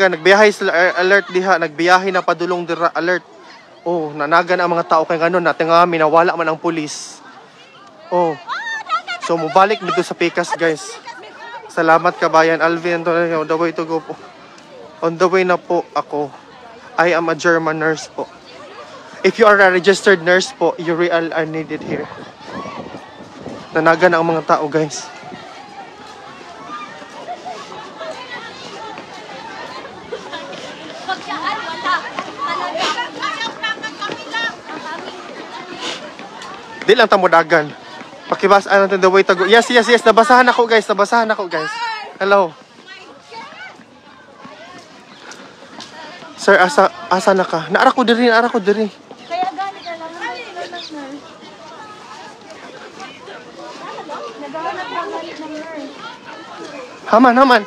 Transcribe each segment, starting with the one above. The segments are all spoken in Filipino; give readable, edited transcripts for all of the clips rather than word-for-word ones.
nagbiyahe sila alert diha, nagbiyahe na padulong dira alert. Oh, nanagan ang mga tao kay ganon natin nga minawala man ang pulis. Oh. So mubalik dito sa Pikas, guys. Salamat kabayan Alvin, on the way to go po. On the way na po ako. I am a German nurse po. If you are a registered nurse po, you really are needed here. Nanagan ang mga tao, guys. Di lang tamudagan. Pakibas on the way to go. Yes. Nabasahan ako, guys. Hello. Sir, asa na ka? Naara ko diri. Kaya gani ka lang ng nurse. Naghahanap ng nurse. Haman.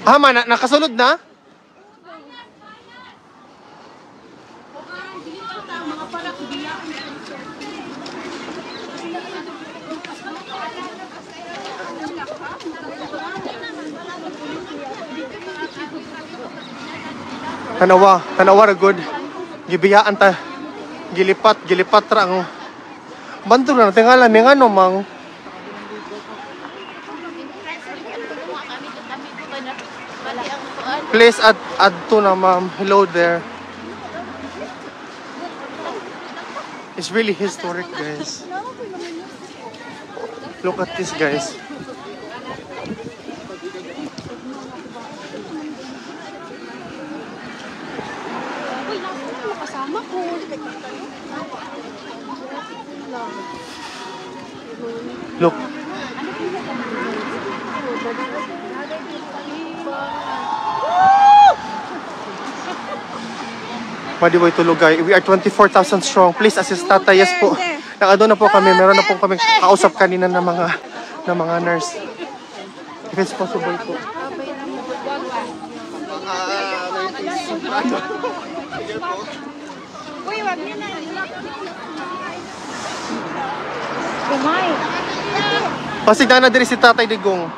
Haman, nakasunod na? Tanawa ra good. Gibiyaan ta. Gilipat ra ang banto na tingala mi ngano mang. Please add to na ma'am. Hello there. It's really historic, guys. Look at this, guys. Look. Madiway Tulugay. We are 24,000 strong. Please assist Tata. Yes po. Nakado na po kami. Meron na po kami kausap kanina ng mga nurse. If it's possible po. Uy, wag niyo na. Kumay. Pasigda na diri si Tatay Digong.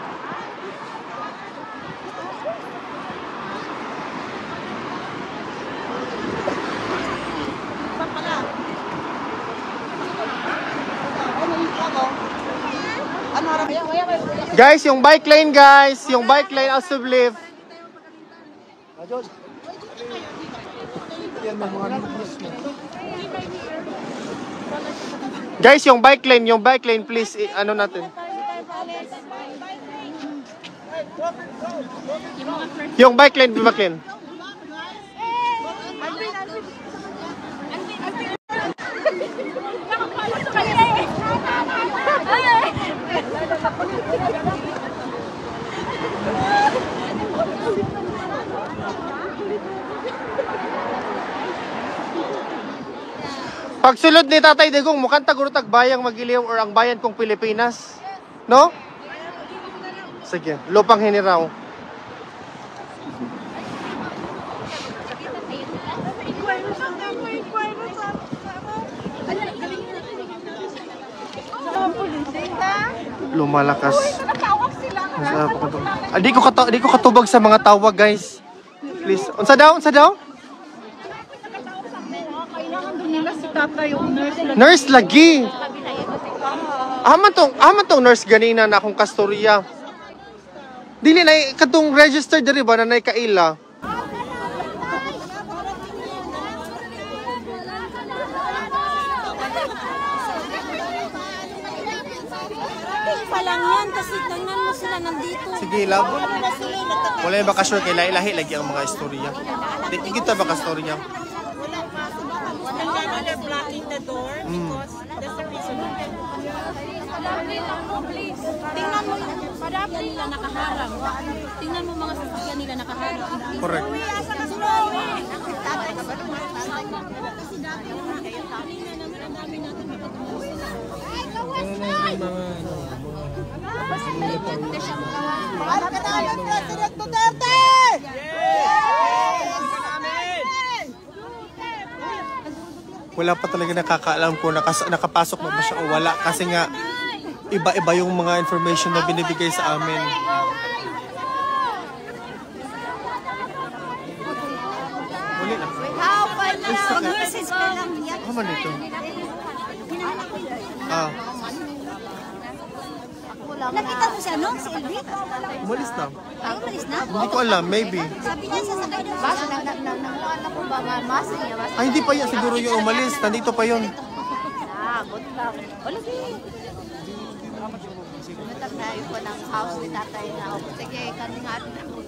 Guys, yung bike lane, guys. Yung bike lane, also believe. Guys, yung bike lane, please, ano natin. Yung bike lane. Pagsulod ni Tatay Digong, mukhang tagurutag bayang Magiliw or ang bayan kong Pilipinas. No? Sige, lupang hiniraw. Lumalakas. Di ko katubag sa mga tawag, guys. Please. Unsa daw? Nurse lagi. Aman tong nurse ganina na akong kastorya. Dili na katong registered diri ba na nay kaila. Palang yan kasi tingnan mo sila nandito. Sige, labo. Wala yung baka sure kay lahi lagi ang mga istorya. Di kita baka storya. They're blocking the door because that's the reason. Tingnan mo yung sasakyan nila nakaharang. Tingnan mo mga sasakyan nila nakaharang. Correct. President Duterte! Wala pa talaga nakakaalam kung nakapasok na ba siya o wala kasi nga iba-iba yung mga information na binibigay sa amin. Uli lang. Mag-message ka lang. Ano man ito? Ah, Nakita mo siya, no? Si Elvi? umalis na. Ay, umalis na? Hindi ko alam, maybe. Sabi niya sa sakay daw. Basta nanguhan na po ba? Masa niya? Ay, hindi pa yan. Siguro yung umalis. Nandito pa yun. Bot lang. Wala din. Matag na yung ng house ni tatay na ako. Sige, kaning atin ako.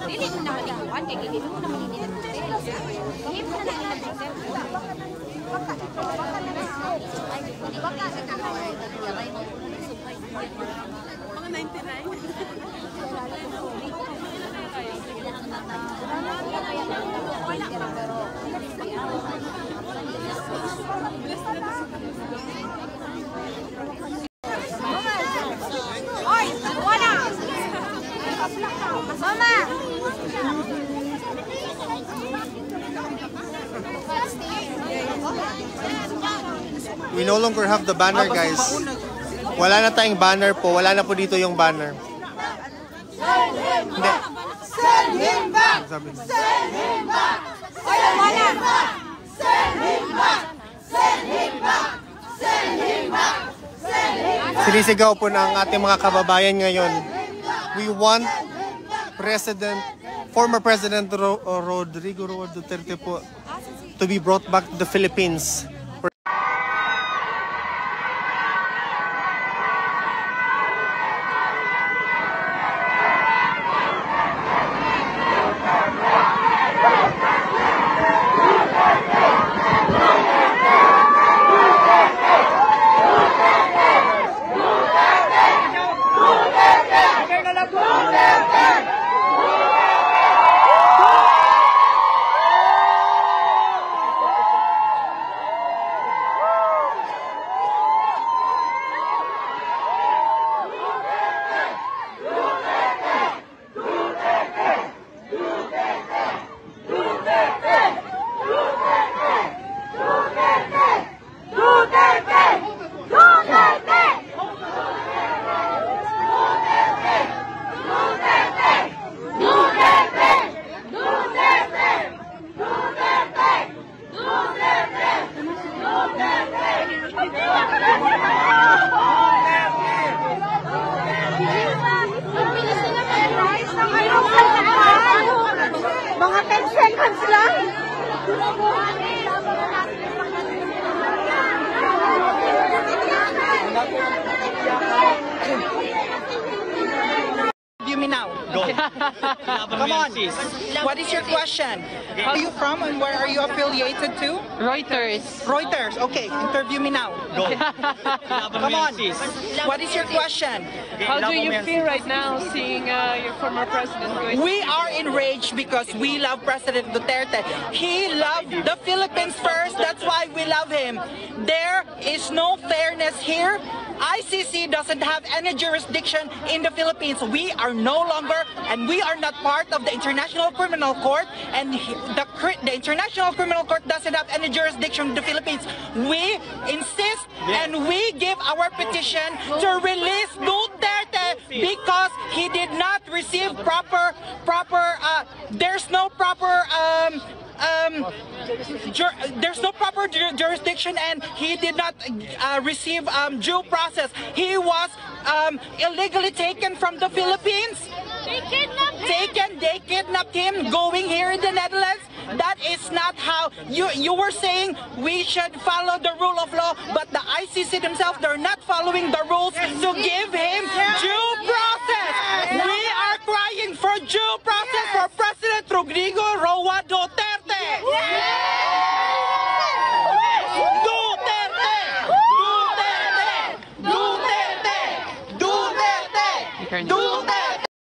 Dili mo na malikuan, kaya dili mo na malinitin. Hindi mo na malinitin. Baka sa kakaway. Mga 99. Oy! Wala! Mama! We no longer have the banner, guys. Wala na tayong banner po. Wala na po dito yung banner. Hindi. Send him back! Sabi. Send him back! Oy, wala! Send him back! Send him back! Send him back! Send him back! Sinisigaw po ng ating mga kababayan ngayon. We want former President Rodrigo Duterte po to be brought back to the Philippines. Mga 10 seconds lang. You me now. Go. Come on. What is your question? Where are you from and where are you affiliated to? Reuters. Reuters. Okay, interview me now. Go. Come on. What is your question? How do you feel right now seeing your former president going? We are enraged because we love President Duterte. He loved the Philippines first. That's why we love him. There is no fairness here. ICC doesn't have any jurisdiction in the Philippines. We are no longer, and we are not part of the International Criminal Court, and the International Criminal Court doesn't have any jurisdiction in the Philippines. We insist and we give our petition to release Duterte because he did not receive there's no proper jurisdiction, and he did not receive due process. He was illegally taken from the Philippines. They kidnapped him going here in the Netherlands. That is not how you were saying we should follow the rule of law, but the ICC themselves, they're not following the rules to give him due process. We are crying for due process for President Rodrigo